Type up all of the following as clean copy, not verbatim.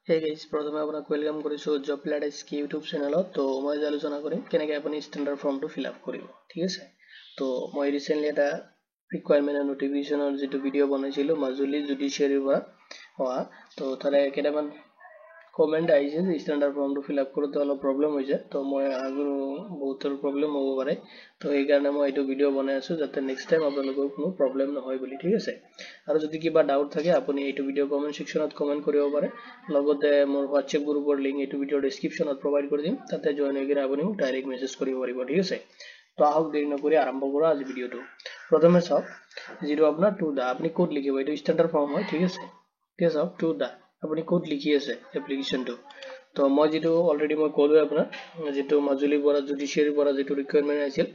Hey guys, প্ৰথমে আপোনাক welcome কৰিছো জব লেটাৰ স্কি ইউটিউব চেনেলত। তো মই আলোচনা কৰিম কেনেকৈ আপুনি ষ্টেণ্ডাৰ্ড ফৰ্মটো ফিল আপ কৰিব, ঠিক আছে। তো মই ৰিসেন্টলি এটা ৰিকুৱাৰমেন্ট নোটিফিকেশনৰ যেটো ভিডিও বনাইছিলো মাজুলী জুডিচিয়াৰীৰ পৰা হোৱা। তো তাৰে কেইটামান কমেন্ট আহিছে যে ষ্টেণ্ডাৰ্ড ফৰ্মটো ফিল আপ কৰোঁতে অলপ প্ৰব্লেম হৈছে। তো মই আগৰ বহুতৰ প্ৰব্লেম হ'ব পাৰে, তো সেইকাৰণে মই এইটো ভিডিও বনাই আছো যাতে নেক্সট টাইম আপোনালোকৰ কোনো প্ৰব্লেম নহয় বুলি, ঠিক আছে। আৰু যদি কিবা ডাউট থাকে আপুনি এইটো ভিডিও কমেন্ট সেকশনত কমেন্ট কৰিব পাৰে। লগতে মোৰ হোৱাটছএপ গ্ৰুপৰ লিংক এইটো ভিডিও ডেসক্ৰিপশনত প্ৰভাইড কৰি দিম, তাতে জয়েন হৈ কিনে আপুনি মোক ডাইৰেক্ট মেছেজ কৰিব পাৰিব, ঠিক আছে। তো আহক দেৰি নকৰি আৰম্ভ কৰো আজি ভিডিওটো। প্ৰথমে চাওক যেটো আপোনাৰ টু দা আপুনি কোড লিখিব, এইটো ষ্টেণ্ডাৰ্ড ফৰ্ম হয়, ঠিক আছে। ঠিক আছে, টু দা আপুনি কোড লিখি আছে এপ্লিকেশনটো। তো মই যেটো অলৰেডি মই ক'লো আপোনাৰ যেটো মাজুলীৰ পৰা জুডিচিয়াৰীৰ পৰা যেটো ৰিকুৱাৰমেন্ট আহিছিল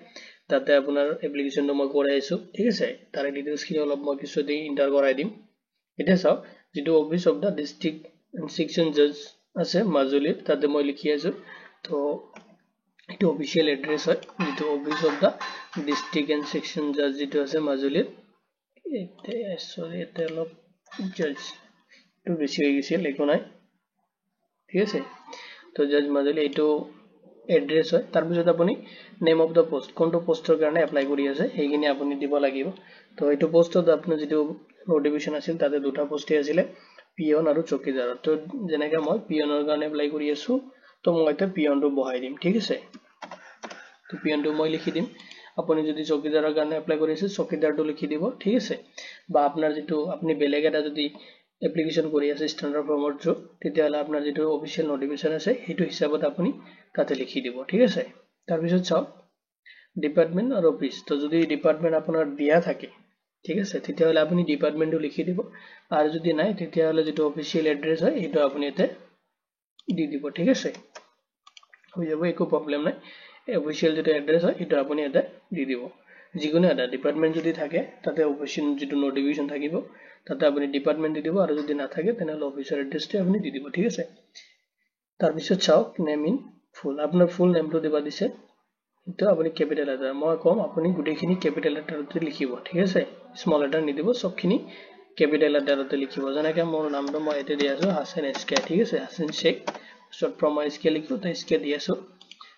তাতে আপোনাৰ এপ্লিকেশনটো মই কৰাই আছো, ঠিক আছে। তাৰে ডিটেইলছখিনি অলপ মই কিছুতে ইন্টাৰ কৰাই দিম। এতিয়া চাওক যেটো office of the district section জাজ আছে মাজুলীত তাতে মই লিখি আছো। তো এইটো অফিচিয়েল এড্ৰেছ হয় যেটো office of the district and section জাজ যেটো আছে মাজুলীত। সৰি এটা অলপ জাজ তো বেছি হৈ গৈছিল, একো নাই, ঠিক আছে। তো জাজ মাজুলী এইটো এড্ৰেছ হয়। তাৰ পিছত আপুনি নেম অফ দা পোষ্ট কোনটো পোষ্টৰ কাৰণে এপ্লাই কৰি আছে সেইখিনি আপুনি দিব লাগিব। তো এইটো পোষ্টত আপোনাৰ যেটো নোটিফিকেশন আছিল তাতে দুটা পোষ্টে আছিলে, পিয়ন আৰু চকীদাৰ। তো যেনেকৈ মই পিয়নৰ কাৰণে এপ্লাই কৰি আছো, তো মই এটা পিয়নটো বহাই দিম, ঠিক আছে। তো পিয়নটো মই লিখি দিম। আপুনি যদি চকীদাৰৰ কাৰণে এপ্লাই কৰি আছে চকীদাৰটো লিখি দিব, ঠিক আছে। বা আপোনাৰ যেটো আপুনি বেলেগ এটা যদি এপ্লিকেশন কৰি আছে ষ্টেণ্ডাৰ্ড ফৰ্মৰ থ্ৰু, তেতিয়াহ'লে আপোনাৰ যেটো অফিচিয়েল নোটিফিকেশন আছে সেইটো হিচাপত আপুনি তাতে লিখি দিব, ঠিক আছে। তাৰ পিছত চাওক ডিপাৰ্টমেন্ট আৰু অফিস। তো যদি ডিপাৰ্টমেন্ট আপোনাৰ দিয়া থাকে, ঠিক আছে, তেতিয়াহ'লে আপুনি ডিপাৰ্টমেন্টটো লিখি দিব। আৰু যদি নাই তেতিয়াহ'লে যেটো অফিচিয়েল এড্ৰেছ হয় সেইটো আপুনি এতে দি দিব, ঠিক আছে। হৈ যাব, একো প্ৰব্লেম নাই। অফিচিয়েল যেটো এড্ৰেছ হয় সেইটো আপুনি এতে দি দিব। যিকোনো এটা ডিপাৰ্টমেন্ট যদি থাকে তাতে অফিচিয়েল যেটো নোটিফিকেশন থাকিব তাতে আপুনি ডিপাৰ্টমেন্ট দি দিব, আৰু যদি নাথাকে তেনেহ'লে অফিচৰ এড্ৰেছটো আপুনি দি দিব, ঠিক আছে। তাৰ পিছত চাওক নেম ইন ফুল, আপোনাৰ ফুল নেমটো দিবা দিছে, সেইটো আপুনি কেপিটেল লেটাৰ, মই কম আপুনি গোটেইখিনি কেপিটেল লেটাৰতে লিখিব, ঠিক আছে। স্মল লেটাৰ নিদিব, সবখিনি কেপিটেল লেটাৰতে লিখিব। যেনেকৈ মোৰ নামটো মই এতে দি আছো হাছান এছকে, ঠিক আছে, হাছান শেখ, শৰ্ট ফৰ্ম মই এছকে লিখো, তো এছকে দি আছো।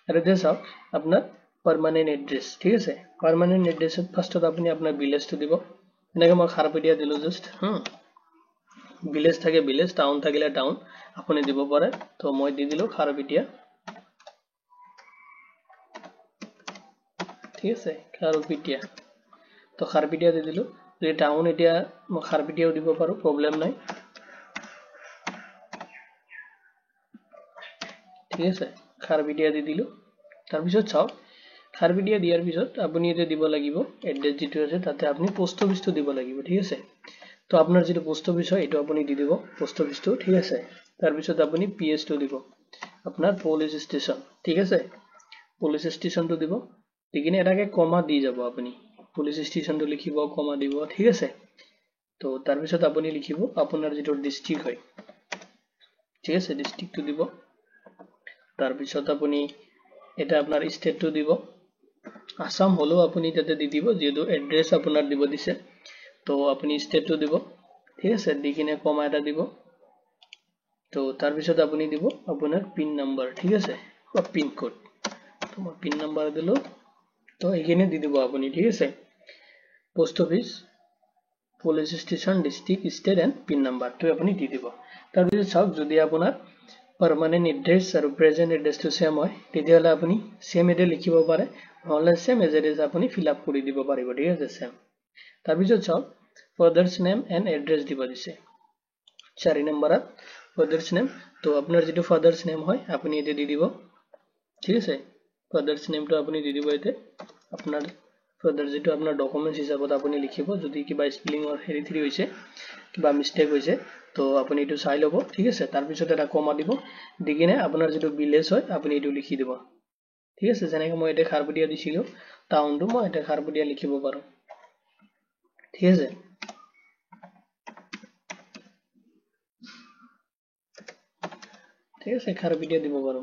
আৰু এতিয়া চাওক আপোনাৰ পাৰ্মানেন্ট এড্ৰেছ, ঠিক আছে। পাৰ্মানেন্ট এড্ৰেছত ফাৰ্ষ্টত আপুনি আপোনাৰ ভিলেজটো দিব। এনেকৈ মই খাৰপেটীয়া দিলো জাষ্ট, ভিলেজ থাকে ভিলেজ, টাউন থাকিলে টাউন আপুনি দিব পাৰে। তো মই দি দিলো খাৰপেটীয়া, ঠিক আছে, খাৰপেটীয়া। তো খাৰপেটীয়া দি দিলো। যদি টাউন এতিয়া মই খাৰপেটীয়াও দিব পাৰো, প্ৰব্লেম নাই, ঠিক আছে। খাৰপেটীয়া দি দিলো। তাৰপিছত চাওক খাৰপেটীয়া দিয়াৰ পিছত আপুনি এতিয়া দিব লাগিব এড্ৰেছ যেটো আছে তাতে আপুনি পোষ্ট অফিসটো দিব লাগিব, ঠিক আছে। তো আপোনাৰ যেটো পোষ্ট অফিস হয় এইটো আপুনি দি দিব পোষ্ট অফিসটো, ঠিক আছে। তাৰপিছত আপুনি পিএছটো দিব, আপোনাৰ পুলিচ ষ্টেচন, ঠিক আছে। পুলিচ ষ্টেচনটো দিব, দি কিনে এটাকে কমা দি যাব আপুনি, পুলিচ ষ্টেচনটো লিখিব, কমা দিব, ঠিক আছে। তো তাৰপিছত আপুনি লিখিব আপোনাৰ যেটো ডিস্ট্ৰিক্ট হয়, ঠিক আছে, ডিস্ট্ৰিক্টটো দিব। তাৰপিছত আপুনি এটা আপোনাৰ ষ্টেটটো দিব, আসাম হলেও আপুনি তাতে দি দিব যেহেতু এড্ৰেছ আপোনাৰ দিব দিছে। তো আপুনি ষ্টেটটো দিব, ঠিক আছে, দি কিনে কমা এটা দিব। তো তাৰপিছত আপুনি দিব আপোনাৰ পিন নাম্বাৰ, ঠিক আছে, বা পিন কোড। তো মই পিন নাম্বাৰ দিলো, তো এইখিনি দি দিব আপুনি, ঠিক আছে। Post office, police station, district, state and pin নাম্বাৰটো আপুনি দি দিব। তাৰপিছত চাওক যদি আপোনাৰ পাৰ্মানেন্ট এড্ৰেছ আৰু প্ৰেজেন্ট এড্ৰেছটো সেম হয় তেতিয়াহ'লে আপুনি সেম এতে লিখিব পাৰে, নহ'লে সেম এজ ইট ইজ আপুনি ফিল আপ কৰি দিব পাৰিব, ঠিক আছে, সেম। তাৰপিছত চাওক ফাদাৰ্স নেম এণ্ড এড্ৰেছ দিব দিছে 4 নম্বৰত ফাদাৰ্স নেম। তো আপোনাৰ যেটো ফাদাৰ্স নেম হয় আপুনি এতে দি দিব, ঠিক আছে। ফাদাৰ্স নেমটো আপুনি দি দিব এতে, আপোনাৰ ফাদাৰ যেটো আপোনাৰ ডকুমেন্টছ হিচাপত আপুনি লিখিব। যদি কিবা স্পেলিঙৰ হেৰি হৈছে, কিবা মিস্টেক হৈছে, তো আপুনি এইটো চাই ল'ব, ঠিক আছে। তাৰপিছত এটা কমা দিব, দি কিনে আপোনাৰ যেটো ভিলেজ হয় আপুনি এইটো লিখি দিব, ঠিক আছে। যেনেকৈ মই এটা খাৰপেটীয়া দিছিলো, টাউনটো মই এটা খাৰপেটীয়া লিখিব পাৰো, ঠিক আছে। ঠিক আছে, খাৰপেটীয়া দিব পাৰো।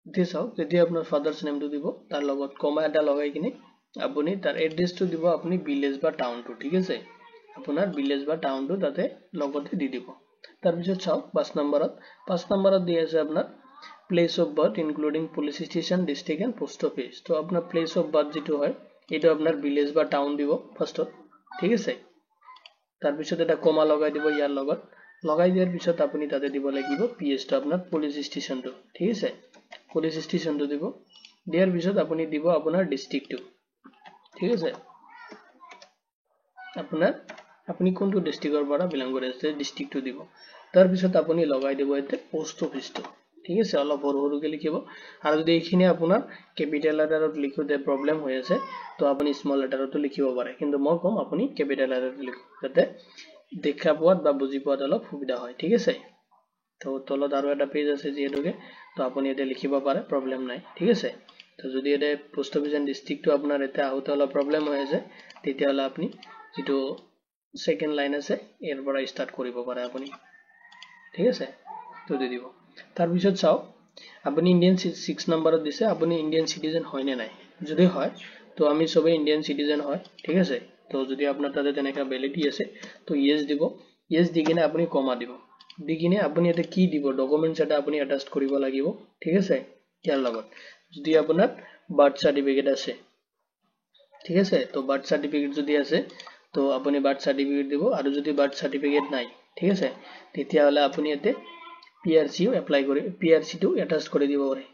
এতিয়া চাওক যেতিয়া আপোনাৰ ফাদাৰ্স নেমটো দিব তাৰ লগত কমা এটা লগাই কিনে আপুনি তাৰ এড্ৰেছটো দিব, আপুনি ভিলেজ বা টাউনটো, ঠিক আছে। আপোনাৰ ভিলেজ বা টাউনটো তাতে লগতে দি দিব তাৰপিছত চাওক 5 নম্বৰত দি আছে আপোনাৰ place of birth including police station district and post office তো আপোনাৰ প্লেস অফ বাৰ্থ যেটো হয় এটা আপোনাৰ ভিলেজ বা টাউন দিব ফাৰ্স্টত ঠিক আছে তাৰপিছত এটা কমা লগাই দিব ইয়াৰ লগত লগাই দিয়াৰ পিছত আপুনি তাতে দিব লাগিব পিএস টো আপোনাৰ পুলিশ স্টেশনটো ঠিক আছে পুলিশ স্টেশনটো দিব দিয়াৰ পিছত আপুনি দিব আপোনাৰ ডিস্ট্ৰিক্টটো ঠিক আছে আপোনাৰ আপুনি কোনটো ডিস্ট্ৰিক্টৰ পৰা বিলং কৰি আছে ডিস্ট্ৰিক্টটো দিব তাৰ পিছত আপুনি লগাই দিব এতে পোষ্ট অফিসটো ঠিক আছে অলপ সৰুকে লিখিব আৰু যদি এইখিনি আপোনাৰ ক্যাপিটাল লেটাৰত লিখোতে প্ৰবলেম হৈ আছে তো আপুনি স্মল লেটাৰতো লিখিব পাৰে কিন্তু মই কম আপুনি ক্যাপিটাল লেটাৰত লিখক যাতে দেখা পোৱাত বা বুজি পোৱাত অলপ সুবিধা হয় ঠিক আছে তো তলত আৰু এটা পেজ আছে যেহেতুকে তো আপুনি এতে লিখিব পাৰে প্ৰবলেম নাই ঠিক আছে তো যদি এতে পোষ্ট অফিস এন্ড ডিস্ট্ৰিক্টটো আপোনাৰ এতে আউট অলপ প্ৰবলেম হৈ আছে তেতিয়া হলে আপুনি যেটো সেকেন্ড লাইন আছে এৰ পৰা স্টাৰ্ট কৰিব পাৰে আপুনি ঠিক আছে তো দি দিব তাৰ পিছত চাও আপুনি ইন্ডিয়ান 6 নম্বৰত দিছে আপুনি ইন্ডিয়ান সিটিজেন হয় নে নাই যদি হয় তো আমি সবে ইন্ডিয়ান সিটিজেন হয় ঠিক আছে তো যদি আপোনাৰ তাতে তেনেকা ভ্যালিডিটি আছে তো ইয়েস দিব ইয়েস দি কিনে আপুনি কমা দিব দি কিনে আপুনি এতে কি দিব ডকুমেন্টস এটা আপুনি অ্যাটাচ কৰিব লাগিব ঠিক আছে ইয়াৰ লগত যদি আপোনাৰ বাৰ্থ সাৰ্টিফিকেট আছে ঠিক আছে তো বাৰ্থ সাৰ্টিফিকেট যদি আছে তো আপুনি বাৰ্থ সাৰ্টিফিকেট দিব আৰু যদি বাৰ্থ সাৰ্টিফিকেট নাই ঠিক আছে তেতিয়া হলে আপুনি এতে পিআৰসি এপ্লাই কৰি পিআৰসি টো অ্যাটাচ কৰি দিব পাৰে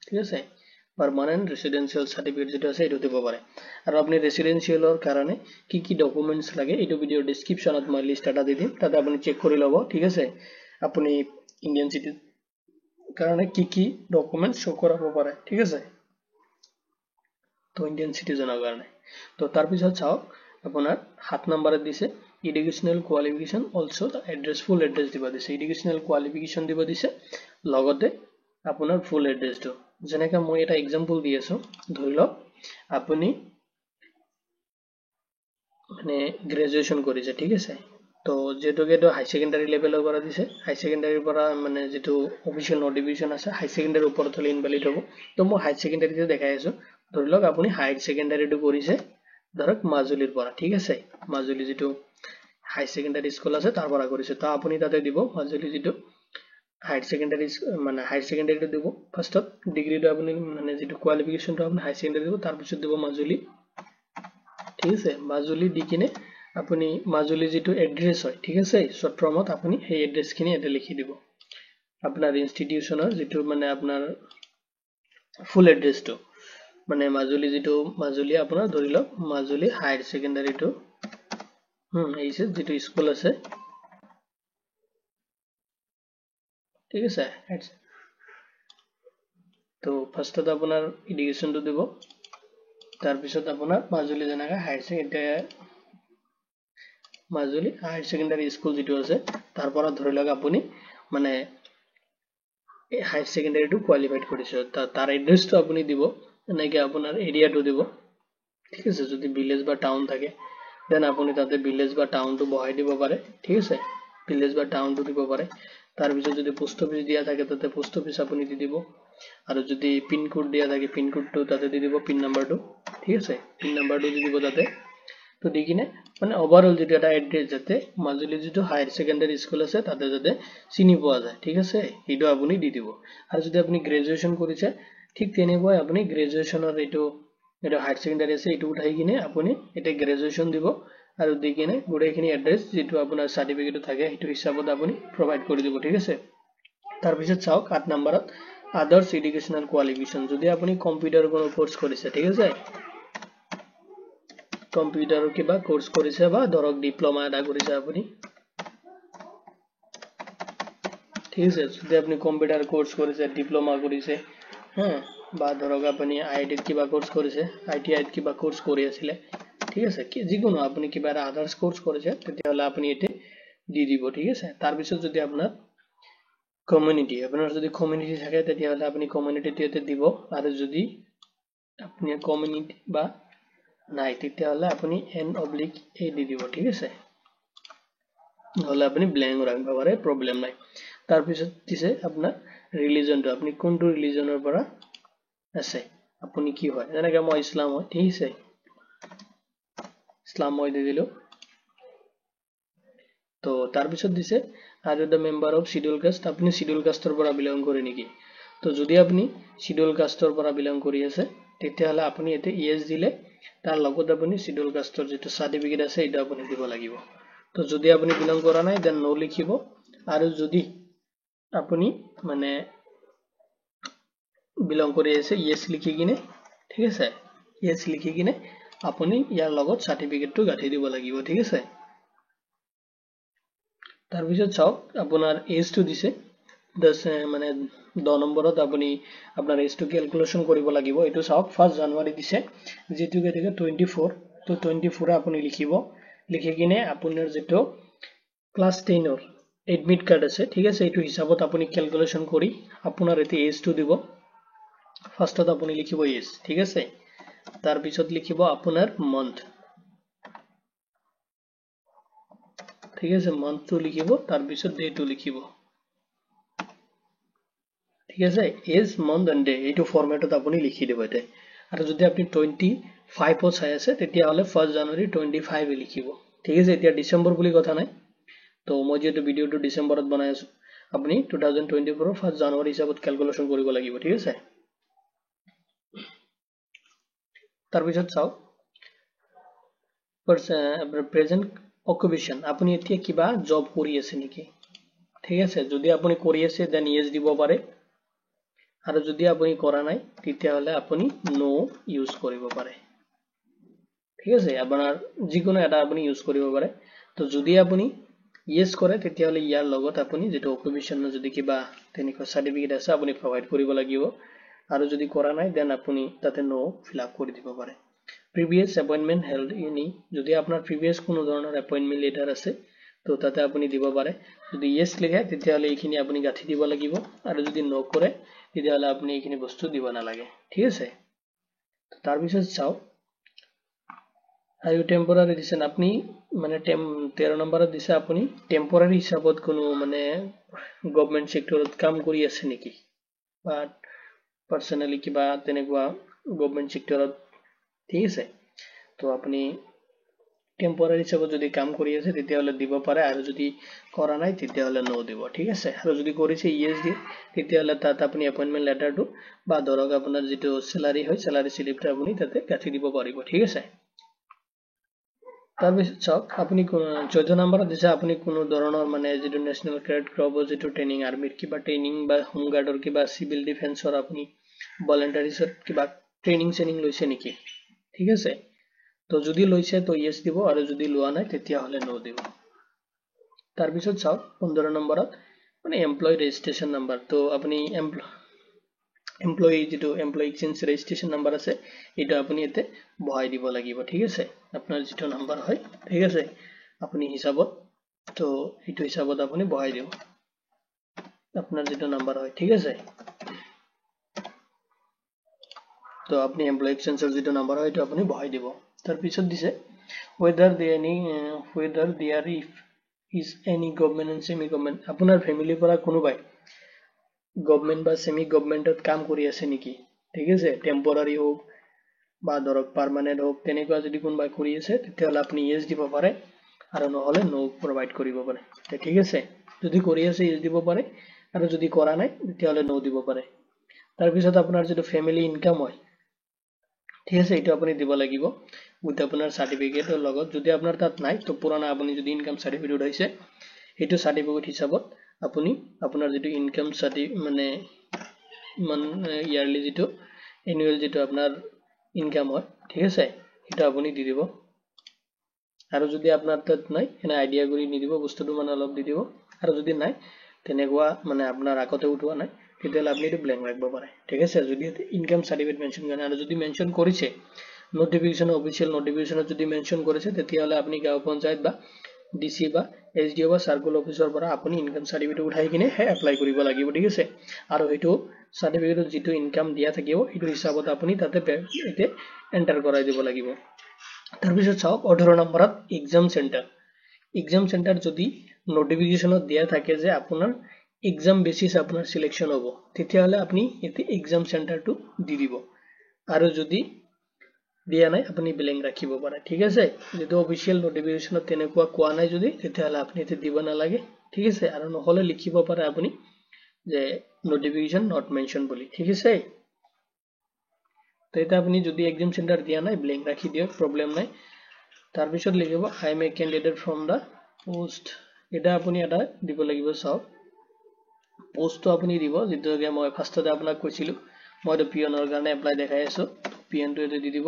ঠিক আছে পাৰ্মানেন্ট ৰেসিডেন্সিয়াল সাৰ্টিফিকেট যেটা আছে এটা দিব পাৰে আৰু আপুনি ৰেসিডেন্সিয়ালৰ কাৰণে কি ডকুমেন্টস লাগে এইটো ভিডিও ডেসক্ৰিপচনত মই লিষ্ট এটা দি দিম তাতে আপুনি চেক কৰি ল'ব ঠিক আছে আপুনি ইন্ডিয়ান সিটি কাৰণে কি ডকুমেন্টস শো কৰাব পাৰে ঠিক আছে তো ইন্ডিয়ান সিটিজেনৰ কাৰণে তো তাৰ পিছত চাওক আপোনাৰ 7 নম্বৰত দিছে এডুকেশনাল কোয়ালিফিকেশন অলসো এড্ৰেস ফুল এড্ৰেস দিব দিছে এডুকেশনাল কোয়ালিফিকেশন দিব দিছে লগতে আপোনাৰ ফুল এড্ৰেসটো যেনেকা মই এটা एग्जांपल দি আছো ধৰি লওক আপুনি মানে গ্ৰাজুয়েশন কৰিছে ঠিক আছে তো যেটোকে তো হাই সেকেন্ডাৰি লেভেলৰ পৰা দিছে হাই সেকেন্ডাৰিৰ পৰা মানে যেটো অফিশিয়াল নোটিফিকেশন আছে হাই সেকেন্ডাৰি ওপৰত হলে ইনভ্যালিড হ'ব তো মই হাই সেকেন্ডাৰিতে দেখাই আছো ধৰি লওক আপুনি হাই সেকেন্ডাৰিটো কৰিছে ধৰক মাজুলীৰ পৰা ঠিক আছে মাজুলী যেটো হাই সেকেন্ডাৰি স্কুল আছে তাৰ পৰা কৰিছে তো আপুনি তাতে দিব মাজুলী যেটো হায়ার সেকেন্ডারি মানে হায়ার সেকেন্ডারিটো দিব ফার্স্টত ডিগ্রিটো আপুনি মানে যেটো কোয়ালিফিকেশনটো আপুনি হাই সেকেন্ডারি দিব তাৰ পিছত দিব মাজুলী ঠিক আছে মাজুলী দি কিনে আপুনি মাজুলী যেটো এড্রেস হয় ঠিক আছে শর্ট ফর্মত আপুনি সেই এড্রেসখিনি এতে লিখি দিব আপোনাৰ ইনস্টিটিউশনৰ যেটো মানে আপোনাৰ ফুল এড্ৰেসটো মানে মাজুলী যেটো মাজুলী আপোনাৰ ধৰি লওক মাজুলী হায়াৰ সেকেন্ডাৰিটো এইছে যেটো স্কুল আছে ঠিক আছে তো ফাৰ্স্টত আপোনাৰ এডুকেশনটো দিব তাৰ পিছত আপোনাৰ মাজুলী জনাকা higher secondary Majuli higher secondary school যেটো আছে তাৰ পৰা ধৰি লওক আপুনি মানে হায়াৰ সেকেন্ডাৰিটো কোয়ালিফাইড কৰিছে তাৰ এড্ৰেসটো আপুনি দিব এনেকে আপোনাৰ এৰিয়াটো দিব ঠিক আছে যদি ভিলেজ বা টাউন থাকে দেন আপুনি তাতে ভিলেজ বা টাউনটো বহাই দিব পাৰে ঠিক আছে ভিলেজ বা টাউনটো দিব পাৰে তাৰ পিছত যদি পোষ্ট অফিস দিয়া থাকে তাতে পোষ্ট অফিস আপুনি দি দিব আৰু যদি পিন কোড দিয়া থাকে পিন কোডটো তাতে দি দিব পিন নাম্বাৰটো ঠিক আছে পিন নাম্বাৰটো দি দিব তাতে তো দি কিনে মানে ওভাৰঅল যেটো এটা এড্ৰেস যাতে মাজুলী যেটো হায়াৰ সেকেন্ডাৰি স্কুল আছে তাতে যাতে চিনি পোৱা যায় ঠিক আছে এইটো আপুনি দি দিব আৰু যদি আপুনি গ্ৰাজুয়েশন কৰিছে ঠিক তেনেকৈ আপুনি গ্ৰাজুয়েশনৰ এইটো এটা হায়াৰ সেকেন্ডাৰি আছে এইটো উঠাই কিনে আপুনি এটা গ্ৰাজুয়েশন দিব আৰু দি কিনে গুটেখিনি এড্ৰেস যেটো আপোনাৰ সাৰ্টিফিকেট থাকে সেইটো হিচাপত আপুনি প্ৰভাইড কৰি দিব ঠিক আছে তাৰ পিছত চাওক 8 নম্বৰত আদাৰ্স এডুকেশনাল কোয়ালিফিকেশন যদি আপুনি কম্পিউটাৰ কোনো কোৰ্স কৰিছে ঠিক আছে কম্পিউটাৰৰ কিবা কোৰ্স কৰিছে বা ধৰক ডিপ্লোমা এটা কৰিছে আপুনি ঠিক আছে যদি আপনি কম্পিউটাৰ কোৰ্স কৰিছে ডিপ্লোমা কৰিছে বা ধৰক আপুনি আইআইটি কিবা কোৰ্স কৰিছে আইটিআই কিবা কোৰ্স কৰি আছিল ঠিক আছে কি যিকোনো আপুনি কিবা আদাৰ্স কোৰ্স কৰিছে তেতিয়া হলে আপুনি এতে দি দিব ঠিক আছে তাৰ পিছত যদি আপোনাৰ কমিউনিটি আপোনাৰ যদি কমিউনিটি থাকে তেতিয়া হলে আপুনি কমিউনিটিটো এতে দিব আৰু যদি আপুনি কমিউনিটি বা নাই তেতিয়া হলে আপুনি n/a দি দিব ঠিক আছে নহলে আপুনি ব্ল্যাঙ্ক ৰাখিব পাৰে প্ৰবলেম নাই তাৰ পিছত দিছে আপোনাৰ ৰিলিজনটো আপুনি কোনটো ৰিলিজনৰ পৰা আছে আপুনি কি হয় যেনেকৈ মই ইছলাম হয় ঠিক আছে ইছলাম মই দি দিলো তো তাৰ পিছত দিছে are the member of schedule caste আপুনি শিডিউল কাস্টৰ পৰা বিলং কৰে নেকি তো যদি আপুনি শিডিউল কাস্টৰ পৰা বিলং কৰি আছে তেতিয়াহলে আপুনি এতে ইয়েস দিলে তাৰ লগত আপুনি শিডিউল কাস্টৰ যেটো সাৰ্টিফিকেট আছে এটা আপুনি দিব লাগিব তো যদি আপুনি বিলং কৰা নাই দেন নো লিখিব আৰু যদি আপুনি মানে বিলং কৰি আছে ইয়েস লিখি কিনে ঠিক আছে ইয়েস লিখি কিনে আপুনি ইয়াৰ লগত সাৰ্টিফিকেটটো গাঠি দিব লাগিব ঠিক আছে তাৰ পিছত চাওক আপোনাৰ এজটো দিছে 10 মানে 10 নম্বৰত আপুনি আপোনাৰ এজটো ক্যালকুলেশন কৰিব লাগিব এটো চাওক 1 জানুৱাৰী দিছে যেটো গতিকে 24 তো 24 আপুনি লিখিব লিখি কিনে আপোনাৰ যেটো ক্লাস 10 ৰ এডমিট কাৰ্ড আছে ঠিক আছে এটো হিচাপত আপুনি ক্যালকুলেশন কৰি আপোনাৰ এতে এজটো দিব ফাৰ্ষ্টত আপুনি লিখিব এজ ঠিক আছে তাৰ পিছত লিখিব আপোনাৰ মান্থ ঠিক আছে মান্থটো লিখিব তাৰ পিছত ডেটো লিখিব ঠিক আছে এজ মান্থ এন্ড ডে এইটো ফরম্যাটত আপুনি লিখি দিব এতে আৰু যদি আপুনি 25 ত চাই আছে তেতিয়া হলে 1 জানুৱাৰী 25 এ লিখিব ঠিক আছে এতিয়া ডিসেম্বৰ বুলি কথা নাই তো মই যেটো ভিডিওটো ডিসেম্বৰত বনাই আছো আপুনি 2024 ৰ 1 জানুৱাৰী হিচাপত ক্যালকুলেশন কৰিব লাগিব ঠিক আছে তাৰ পিছত চাও প্ৰেজেন্ট অকুপেশন আপুনি এতিয়া কিবা জব কৰি আছে নেকি ঠিক আছে যদি আপুনি কৰি আছে দেন ইয়েস দিব পাৰে আৰু যদি আপুনি কৰা নাই তেতিয়া হলে আপুনি নো ইউজ কৰিব পাৰে ঠিক আছে আপোনাৰ যিকোনো এটা আপুনি ইউজ কৰিব পাৰে তো যদি আপুনি ইয়েস কৰে তেতিয়া হলে ইয়াৰ লগত আপুনি যেটো অকুপেশনৰ যদি কিবা তেনেকুৱা সাৰ্টিফিকেট আছে আপুনি প্ৰভাইড কৰিব লাগিব আৰু যদি কৰা নাই দেন আপুনি তাতে নো ফিল আপ কৰি দিব পাৰে previous appointment held any যদি আপোনাৰ previous কোনো ধৰণৰ appointment letter আছে তো তাতে আপুনি দিব পাৰে যদি yes লিখে তেতিয়া হলে এইখিনি আপুনি গাঠি দিব লাগিব আৰু যদি নো কৰে তেতিয়া হলে আপুনি এইখিনি বস্তু দিব না লাগে ঠিক আছে তাৰ পিছত চাও আৰু টেম্পোৰাৰি দিছেন আপনি মানে 13 নম্বৰত দিছে আপুনি টেম্পোৰাৰি হিচাপত কোনো মানে গভৰ্নমেন্ট সেক্টৰত কাম কৰি আছে নেকি বা পাৰ্সোনালি কিবা তেনেকুৱা গভৰ্নমেন্ট সেক্টৰত ঠিক আছে তো আপুনি টেম্পোৰাৰি হিচাপত যদি কাম কৰি আছে তেতিয়া হলে দিব পাৰে আৰু যদি কৰা নাই তেতিয়া হলে নো দিব ঠিক আছে আৰু যদি কৰিছে ইয়েস দি তেতিয়া হলে তাত আপুনি এপয়েন্টমেন্ট লেটাৰটো বা ধৰক আপোনাৰ যেটো স্যালাৰি হয় স্যালাৰি স্লিপটো আপুনি তাতে গাঠি দিব পাৰিব ঠিক আছে তাৰ পিছত চাওক আপুনি 14 নম্বৰত দিছে আপুনি কোনো ধৰণৰ মানে যেটো নেশনাল ক্ৰেডিট ক্ৰপ যেটো ট্ৰেনিং আৰ্মিৰ কিবা ট্ৰেনিং বা হোম গাৰ্ডৰ কিবা সিভিল ডিফেন্সৰ আপুনি ভলান্টাৰিছত কিবা ট্ৰেনিং লৈছে নেকি ঠিক আছে তো যদি লৈছে তো ইয়েস দিব আৰু যদি লোৱা নাই তেতিয়া হলে নো দিব তাৰ পিছত চাওক 15 নম্বৰত মানে এমপ্লয়ি ৰেজিষ্ট্ৰেচন নাম্বাৰ তো আপুনি এমপ্লয়ি যেটো এমপ্লয়ি এক্সচেঞ্জ ৰেজিষ্ট্ৰেচন নাম্বাৰ আছে এটা আপুনি এতে বহাই দিব লাগিব ঠিক আছে আপোনাৰ যেটো নাম্বাৰ হয় ঠিক আছে আপুনি হিচাপত তো এইটো হিচাপত আপুনি বহাই দিব আপোনাৰ যেটো নাম্বাৰ হয় ঠিক আছে তো আপনি এমপ্লয়ি এক্সচেঞ্জৰ যেটো নাম্বাৰ হয় এটা আপুনি বহাই দিব তাৰ পিছত দিছে whether there is any government and semi government আপোনাৰ ফ্যামিলিৰ পৰা কোনোবাই গভৰ্নমেন্ট বা সেমি গভৰ্নমেন্টত কাম কৰি আছে নেকি ঠিক আছে টেম্পোৰাৰি হোক বা ধৰক পাৰ্মানেন্ট হোক তেনেকুৱা যদি কোনোবাই কৰি আছে তেতিয়া হলে আপুনি ইয়েস দিব পাৰে আৰু নহলে নো প্ৰভাইড কৰিব পাৰে ঠিক আছে যদি কৰি আছে ইয়েস দিব পাৰে আৰু যদি কৰা নাই তেতিয়া হলে নো দিব পাৰে তাৰ পিছত আপোনাৰ যেটো ফ্যামিলি ইনকাম হয় ঠিক আছে এটা আপুনি দিব লাগিব উইথ আপোনাৰ সাৰ্টিফিকেটৰ লগত যদি আপোনাৰ তাত নাই তো পুৰণা আপুনি যদি ইনকাম সাৰ্টিফিকেট হৈছে এটো সাৰ্টিফিকেট হিচাপত আপুনি আপোনাৰ যেটো ইনকাম মানে ইয়াৰলি যেটো এনুৱেল যেটো আপোনাৰ ইনকাম হয় ঠিক আছে এটা আপুনি দি দিব আৰু যদি আপোনাৰ তাত নাই এনে আইডিয়া কৰি নি দিব বস্তুটো মানে অলপ দি দিব আৰু যদি নাই তেনেকুৱা মানে আপোনাৰ আগতে উঠোৱা নাই তেতিয়াহলে আপনি এটো ব্ল্যাঙ্ক ৰাখিব পাৰে ঠিক আছে যদি ইনকাম সাৰ্টিফিকেট মেনশন কৰা আৰু যদি মেনশন কৰিছে নোটিফিকেশন অফিশিয়াল নোটিফিকেশনত যদি মেনশন কৰিছে তেতিয়াহলে আপনি গাঁও পঞ্চায়ত বা ডিসি বা এসডিও বা সাৰ্কেল অফিসৰ পৰা আপুনি ইনকাম সাৰ্টিফিকেট উঠাই কিনে হে এপ্লাই কৰিব লাগিব ঠিক আছে আৰু হেতু সাৰ্টিফিকেটত যেটো ইনকাম দিয়া থাকিব হেতু হিচাপত আপুনি তাতে এতে এন্টাৰ কৰাই দিব লাগিব তাৰ পিছত চাওক 18 নম্বৰত এক্সাম সেন্টাৰ যদি নোটিফিকেশনত দিয়া থাকে যে আপোনাৰ এক্সাম বেসিস আপোনাৰ সিলেকশন হ'ব তেতিয়া হলে আপুনি এতে এক্সাম সেন্টাৰটো দি দিব আৰু যদি দিয়া নাই আপুনি ব্লেংক ৰাখিব পাৰে ঠিক আছে যদি অফিচিয়েল নোটিফিকেশনত তেনেকুৱা কোৱা নাই যদি তেতিয়াহলে আপুনি এতে দিব নালাগে ঠিক আছে আৰু নহলে লিখিব পাৰে আপুনি যে নোটিফিকেশন নট মেনশন বুলি ঠিক আছে তো এটা আপুনি যদি এক্সাম সেন্টার দিয়া নাই ব্লেংক ৰাখি দিয়ক প্ৰবলেম নাই তাৰ পিছত লিখিব I M A candidate from da post এটা আপুনি এটা দিব লাগিব চাওক পোষ্টটো আপুনি দিব যেটোকে মই ফাৰ্ষ্টতে আপোনাক কৈছিলো মই তো পিয়নৰ কাৰণে এপ্লাই দেখাই আছো পিয়নটো এতে দি দিব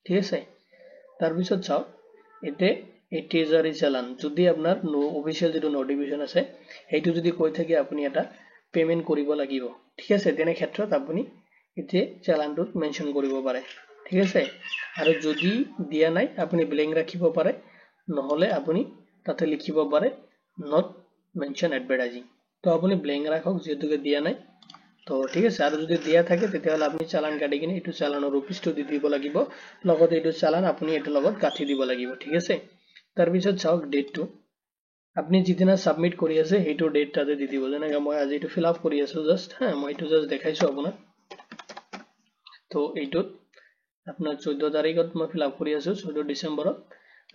ঠিক আছে তাৰ পিছত চাওক এতে 80000 চালান যদি আপোনাৰ অফিচিয়েল যেটো নোটিফিকেশন আছে হেইটো যদি কৈ থাকে আপুনি এটা পেমেন্ট কৰিব লাগিব ঠিক আছে তেনে ক্ষেত্ৰত আপুনি এতে চালানটো মেনশন কৰিব পাৰে ঠিক আছে আৰু যদি দিয়া নাই আপুনি ব্লেংক ৰাখিব পাৰে নহলে আপুনি তাতে লিখিব পাৰে not mention advertising তো আপুনি ব্লেংক ৰাখক যেটোকে দিয়া নাই তো ঠিক আছে আৰু যদি দিয়া থাকে তেতিয়াহলে আপুনি চালান কাটি কিনে এটো চালানৰ ৰুপিসটো দি দিব লাগিব লগতে এটো চালান আপুনি এটো লগত কাটি দিব লাগিব ঠিক আছে তাৰ পিছত চাওক ডেটটো আপনি যিদিনা সাবমিট কৰি আছে হেইটো ডেট তাতে দি দিব যেনেকৈ মই আজি এটো ফিল আপ কৰি আছো জাস্ট হ্যাঁ মই এটো জাস্ট দেখাইছো আপোনাক তো এইটোত আপোনাৰ 14 তাৰিখত মই ফিল আপ কৰি আছো 14 ডিসেম্বৰত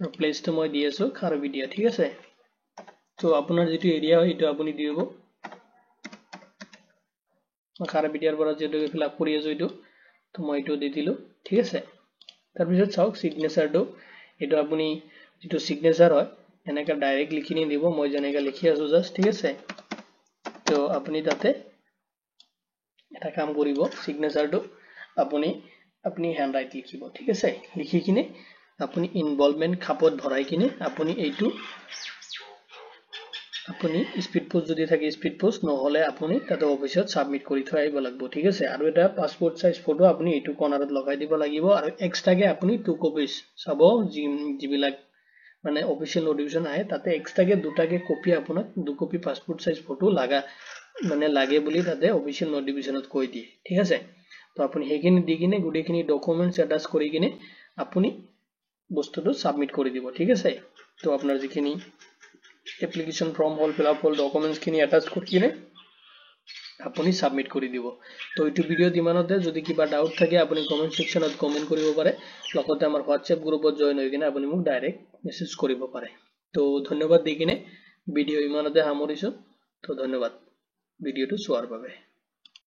আৰু প্লেসটো মই দি আছো খাৰবিডিয়া ঠিক আছে তো আপোনাৰ যেটো এৰিয়া হয় এটো আপুনি দি দিব মই খাৰবিডিয়াৰ পৰা যেটো ফিল আপ কৰি আছো এটো তো মই এটো দি দিলো ঠিক আছে তাৰ পিছত চাওক সিগনেচাৰটো এটো আপুনি যেটো সিগনেচাৰ হয় এনেকা ডাইৰেক্ট লিখি নি দিব মই যেনেকা লিখি আছো জাস্ট ঠিক আছে তো আপুনি তাতে এটা কাম কৰিব সিগনেচাৰটো আপুনি হ্যান্ড ৰাইট লিখিব ঠিক আছে লিখি কিনে আপুনি ইনভলভমেন্ট খাপত ভৰাই কিনে আপুনি এইটো আপুনি স্পিড পোস্ট যদি থাকে স্পিড পোস্ট নহলে আপুনি তাতে অফিসত সাবমিট কৰি থৈ আহিব লাগিব ঠিক আছে আৰু এটা পাসপোৰ্ট সাইজ ফটো আপুনি এইটো কৰ্নাৰত লগাই দিব লাগিব আৰু এক্সট্ৰাকে আপুনি 2 কপিজ চাব যিবিলাক মানে অফিসিয়েল নোটিফিকেশন আহে তাতে এক্সট্ৰাকে দুটাকে কপি আপোনাক 2 কপি পাসপোর্ট সাইজ ফটো লাগে বুলি তাতে অফিসিয়েল নোটিফিকেশনত কৈ দিয়ে ঠিক আছে তো আপুনি হেখিনি দি কিনে গুডিখিনি ডকুমেন্টস অ্যাটাচ কৰি কিনে আপুনি বস্তুটো সাবমিট কৰি দিব ঠিক আছে তো আপোনাৰ যিখিনি এপ্লিকেশন ফৰ্ম হল ফিল আপ হল ডকুমেন্টস খিনি অ্যাটাচ কৰি কিনে আপুনি সাবমিট কৰি দিব তো এইটো ভিডিওত ইমানতে যদি কিবা ডাউট থাকে আপুনি কমেন্ট সেকশনত কমেন্ট কৰিব পাৰে লগতে আমাৰ হোৱাটসঅ্যাপ গ্ৰুপত জয়েন হৈ কিনে আপুনি মোক ডাইৰেক্ট মেসেজ কৰিব পাৰে তো ধন্যবাদ দি কিনে ভিডিও ইমানতে সামৰিছো তো ধন্যবাদ ভিডিওটো চোৱাৰ বাবে